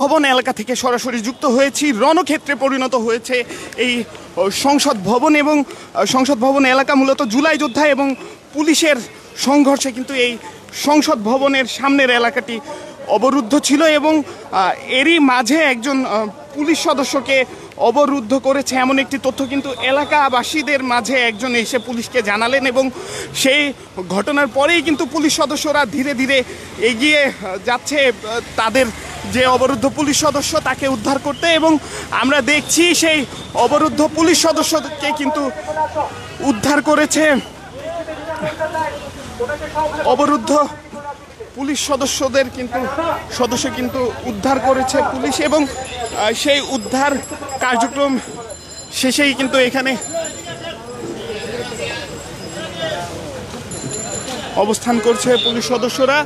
ভবন এলাকা থেকে সরাসরি যুক্ত হয়েছি। রণক্ষেত্রে পরিণত হয়েছে এই সংসদ ভবন, এবং সংসদ ভবন এলাকা মূলত জুলাই যোদ্ধা এবং পুলিশের সংঘর্ষে কিন্তু এই সংসদ ভবনের সামনের এলাকাটি অবরুদ্ধ ছিল, এবং এরই মাঝে একজন পুলিশ সদস্যকে অবরুদ্ধ করেছে এমন একটি তথ্য কিন্তু এলাকাবাসীদের মাঝে একজন এসে পুলিশকে জানালেন, এবং সেই ঘটনার পরেই কিন্তু পুলিশ সদস্যরা ধীরে ধীরে এগিয়ে যাচ্ছে তাদের যে অবরুদ্ধ পুলিশ সদস্য তাকে উদ্ধার করতে। এবং আমরা দেখছি সেই অবরুদ্ধ পুলিশ সদস্যকে কিন্তু উদ্ধার করেছে অবরুদ্ধ পুলিশ সদস্য কিন্তু উদ্ধার করেছে পুলিশ, এবং সেই উদ্ধার কার্যক্রম শেষেই কিন্তু এখানে অবস্থান করছে পুলিশ সদস্যরা।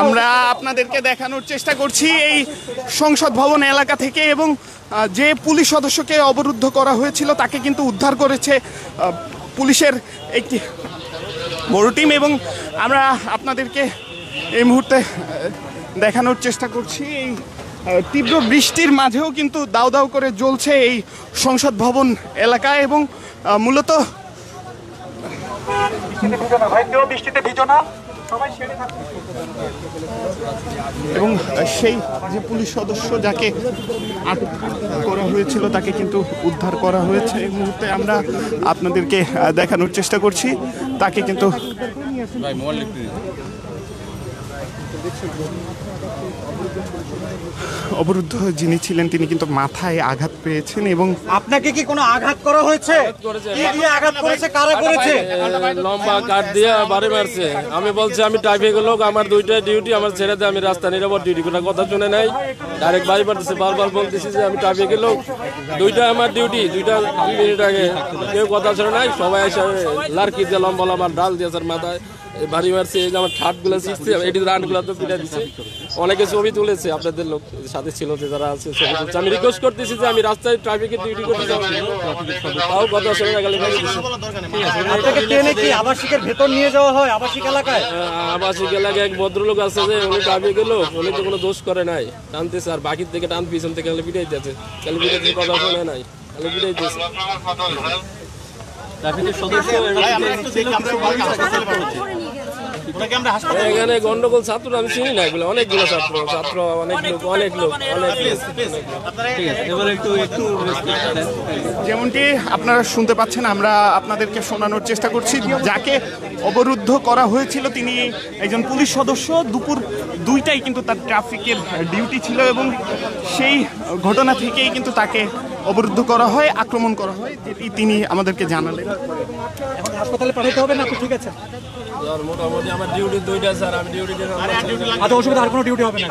আমরা আপনাদেরকে দেখানোর চেষ্টা করছি এই সংসদ ভবন এলাকা থেকে, এবং যে পুলিশ সদস্যকে অবরুদ্ধ করা হয়েছিল তাকে কিন্তু উদ্ধার করেছে পুলিশের একটি বড় টিম, এবং আমরা আপনাদেরকে এই মুহূর্তে দেখানোর চেষ্টা করছি এই তীব্র বৃষ্টির মাঝেও কিন্তু দাউ দাউ করে জ্বলছে এই সংসদ ভবন এলাকায়, এবং মূলত এবং সেই যে পুলিশ সদস্য যাকে আটক করা হয়েছিল তাকে কিন্তু উদ্ধার করা হয়েছে। এই মুহূর্তে আমরা আপনাদেরকে দেখানোর চেষ্টা করছি তাকে কিন্তু অবরুদ্ধ যিনি ছিলেন তিনি কিন্তু মাথায় আঘাত পেয়েছেন। এবং আপনাকে কি কোনো আঘাত করা হয়েছে? কি দিয়ে আঘাত করেছে, কারা করেছে? লম্বা কাঠ দিয়ে বাড়ি মারছে। আমি বলছি আমি ট্রাফিকের লোক, আমার দুইটা ডিউটি, আমার ছেড়ে দিয়ে আমি রাস্তা নিরাপদ ডিউটি কোনো কথা শুনে নাই, ডাইরেক্ট বাড়ি মারতেছে। বারবার বলতেছি যে আমি ট্রাফিকের লোক, দুইটা আমার ডিউটি, 2 মিনিট আগে কেউ কথা শুনে নাই, সবাই এসে লার্কি দিয়ে লম্বা লম্বা ডাল দিয়েছে মাথায় বাড়ি মারছে। এই যে আমার ঠাটগুলো শিখছে, এটি রানগুলো তো পিঠা দিচ্ছে, অনেকে ছবি তুলেছে, আপনাদের লোক সাথে ছিল যে যারা আছে ছবি তুলছে। আমি রিকোয়েস্ট করতেছি যে আমি রাস্তায় ট্রাফিকের ডিউটি করতে যাবো, তাও কথা শুনে গেলে আবাসিকের ভেতর নিয়ে যাওয়া হয় আবাসিক এলাকায়। আবাসিক এলাকায় এক ভদ্রলোক আছে যে উনি ট্রাফিকের লোক, উনি তো কোনো দোষ করে নাই, টানতেছে আর বাকির থেকে টান পিছন থেকে গেলে পিটাই দিতেছে, তাহলে পিটাইতে কথা শুনে নাই, তাহলে পিটাই দিতেছে। এখানে গন্ডগোল ছাত্র আমি চিনি না, এগুলো অনেকগুলো ছাত্র অনেক লোক। যেমনটি আপনারা শুনতে পাচ্ছেন, আমরা আপনাদেরকে শোনানোর চেষ্টা করছি যাকে অবরুদ্ধ করা হয়েছিল তিনি একজন পুলিশ সদস্য। দুপুর 2টায় কিন্তু তার ট্রাফিকের ডিউটি ছিল, এবং সেই ঘটনা থেকেই কিন্তু তাকে অবরুদ্ধ করা হয়, আক্রমণ করা হয়, তিনি আমাদেরকে জানালেন। এখন হাসপাতালে পাঠাতে হবে না? ঠিক আছে, মোটামুটি আমার ডিউটি 2টা স্যার, আমি ডিউটি আচ্ছা, অসুবিধা, আর কোনো ডিউটি হবে না।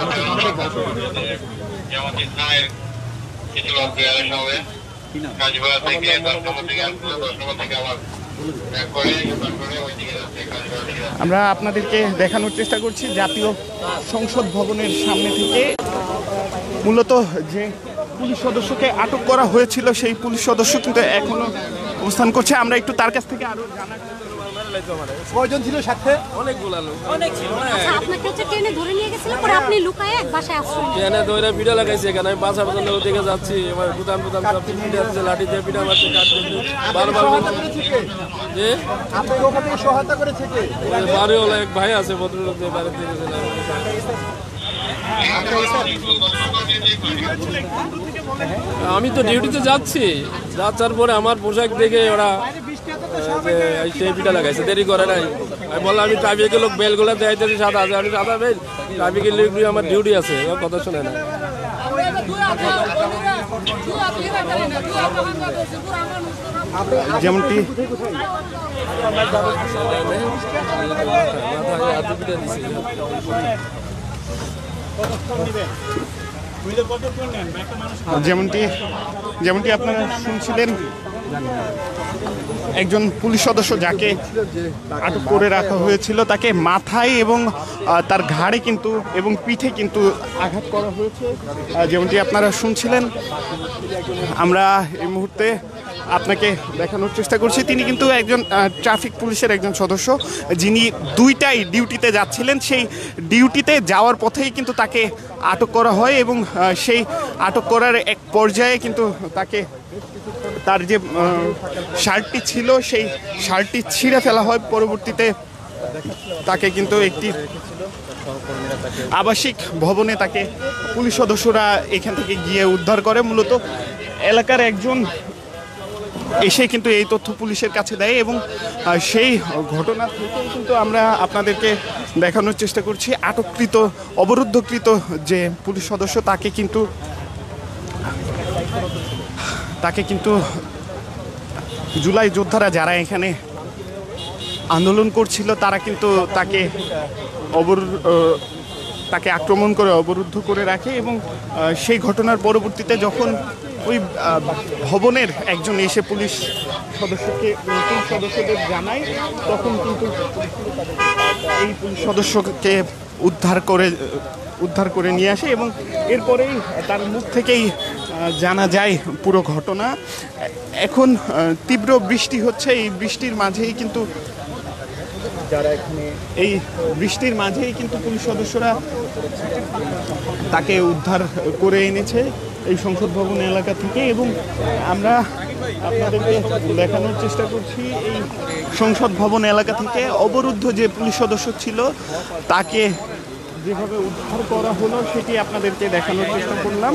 আমরা আপনাদেরকে দেখানোর চেষ্টা করছি জাতীয় সংসদ ভবনের সামনে থেকে মূলত যে পুলিশ সদস্যকে আটক করা হয়েছিল সেই পুলিশ সদস্য কিন্তু এখনো অবস্থান করছে। আমরা একটু তার কাছ থেকে আরো জানার কয়জন ছিল সাথে? অনেকগুলো লোক, অনেক ছিল। আচ্ছা, আপনাকে হচ্ছে ট্রেনে ধরে নিয়ে গেছিল, পরে আপনি লুকায়ে এক বাসায় আশ্রয় নিলেন। ট্রেনে ধরে পিঠা লাগাইছে, এখানে আমি বাসার জন্য ওদিকে যাচ্ছি, এবার গুদাম সব পিঠে আসছে, লাঠি দিয়ে পিঠা মারছে, বারবার যে সহায়তা করেছে কে? বাড়িওয়ালা এক ভাই আছে ভদ্রলোক, বাড়ি থেকে আমি তো ডিউটিতে যাচ্ছি, পরে আমার পোশাক দেখে ওরা সেই পিঠা লাগাইছে, দেরি করে নাই। আমি বললাম আমি ট্রাফিকের লোক, বেলগুলো দেখাইতেছি সাদা আছে, আমি সাদা বেল, ট্রাফিকের লোক আমার ডিউটি আছে, কথা শুনে না। যেমনটি যেমনটি আপনারা শুনছিলেন, একজন পুলিশ সদস্য যাকে আটক করে রাখা হয়েছিল তাকে মাথায় এবং তার ঘাড়ে কিন্তু এবং পিঠে কিন্তু আঘাত করা হয়েছে। যেমনটি আপনারা শুনছিলেন, আমরা এই মুহূর্তে আপনাকে দেখানোর চেষ্টা করছি, তিনি কিন্তু একজন ট্রাফিক পুলিশের একজন সদস্য, যিনি দুইটাই ডিউটিতে যাচ্ছিলেন। সেই ডিউটিতে যাওয়ার পথেই কিন্তু তাকে আটক করা হয় এবং সেই আটক করার এক পর্যায়ে কিন্তু তাকে তার যে শার্টটি ছিল সেই শার্টটি ছিঁড়ে ফেলা হয়। পরবর্তীতে তাকে কিন্তু একটি আবাসিক ভবনে তাকে পুলিশ সদস্যরা এখান থেকে গিয়ে উদ্ধার করে। মূলত এলাকার একজন এসে কিন্তু এই তথ্য পুলিশের কাছে দেয় এবং সেই ঘটনা থেকে কিন্তু আমরা আপনাদেরকে দেখানোর চেষ্টা করছি আটককৃত অবরুদ্ধকৃত যে পুলিশ সদস্য তাকে কিন্তু জুলাই যোদ্ধারা যারা এখানে আন্দোলন করছিল তারা কিন্তু তাকে আক্রমণ করে অবরুদ্ধ করে রাখে এবং সেই ঘটনার পরবর্তীতে যখন ওই ভবনের একজন এসে পুলিশ সদস্যদের জানায়, তখন কিন্তু এই পুলিশ সদস্যকে উদ্ধার করে নিয়ে আসে এবং এরপরেই তার মুখ থেকেই জানা যায় পুরো ঘটনা। এখন তীব্র বৃষ্টি হচ্ছে, এই বৃষ্টির মাঝেই কিন্তু পুলিশ সদস্যরা তাকে উদ্ধার করে এনেছে এই সংসদ ভবন এলাকা থেকে এবং আমরা আপনাদেরকে দেখানোর চেষ্টা করছি এই সংসদ ভবন এলাকা থেকে অবরুদ্ধ যে পুলিশ সদস্য ছিল তাকে যেভাবে উদ্ধার করা হলো সেটি আপনাদেরকে দেখানোর চেষ্টা করলাম।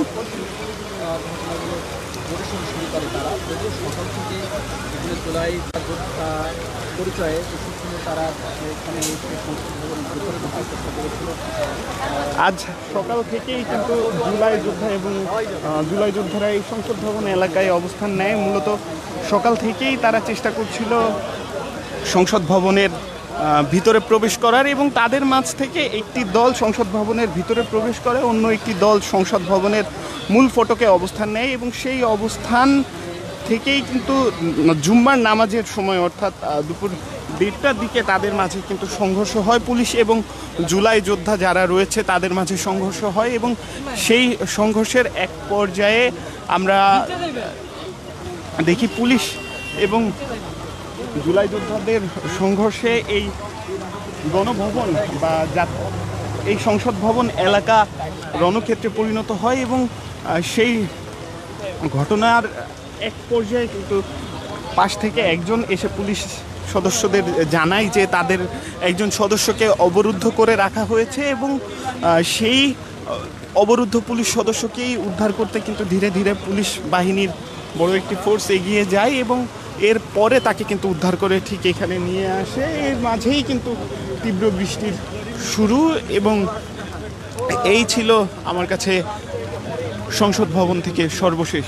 আজ সকাল থেকেই কিন্তু জুলাই যোদ্ধা এবং জুলাই যোদ্ধারা এই সংসদ ভবন এলাকায় অবস্থান নেয়। মূলত সকাল থেকেই তারা চেষ্টা করছিল সংসদ ভবনের ভিতরে প্রবেশ করার এবং তাদের মাঝ থেকে একটি দল সংসদ ভবনের ভিতরে প্রবেশ করে, অন্য একটি দল সংসদ ভবনের মূল ফটকে অবস্থান নেয় এবং সেই অবস্থান থেকেই কিন্তু জুম্মার নামাজের সময় অর্থাৎ দুপুর 1:30টার দিকে তাদের মাঝে কিন্তু সংঘর্ষ হয়। পুলিশ এবং জুলাই যোদ্ধা যারা রয়েছে তাদের মাঝে সংঘর্ষ হয় এবং সেই সংঘর্ষের এক পর্যায়ে আমরা দেখি পুলিশ এবং জুলাই যোদ্ধাদের সংঘর্ষে এই গণভবন বা এই সংসদ ভবন এলাকা রণক্ষেত্রে পরিণত হয় এবং সেই ঘটনার এক পর্যায়ে কিন্তু পাশ থেকে একজন এসে পুলিশ সদস্যদের জানায় যে তাদের একজন সদস্যকে অবরুদ্ধ করে রাখা হয়েছে এবং সেই অবরুদ্ধ পুলিশ সদস্যকেই উদ্ধার করতে কিন্তু ধীরে ধীরে পুলিশ বাহিনীর বড় একটি ফোর্স এগিয়ে যায় এবং এরপরে তাকে কিন্তু উদ্ধার করে ঠিক এখানে নিয়ে আসে। এর মাঝেই কিন্তু তীব্র বৃষ্টির শুরু এবং এই ছিল আমার কাছে সংসদ ভবন থেকে সর্বশেষ।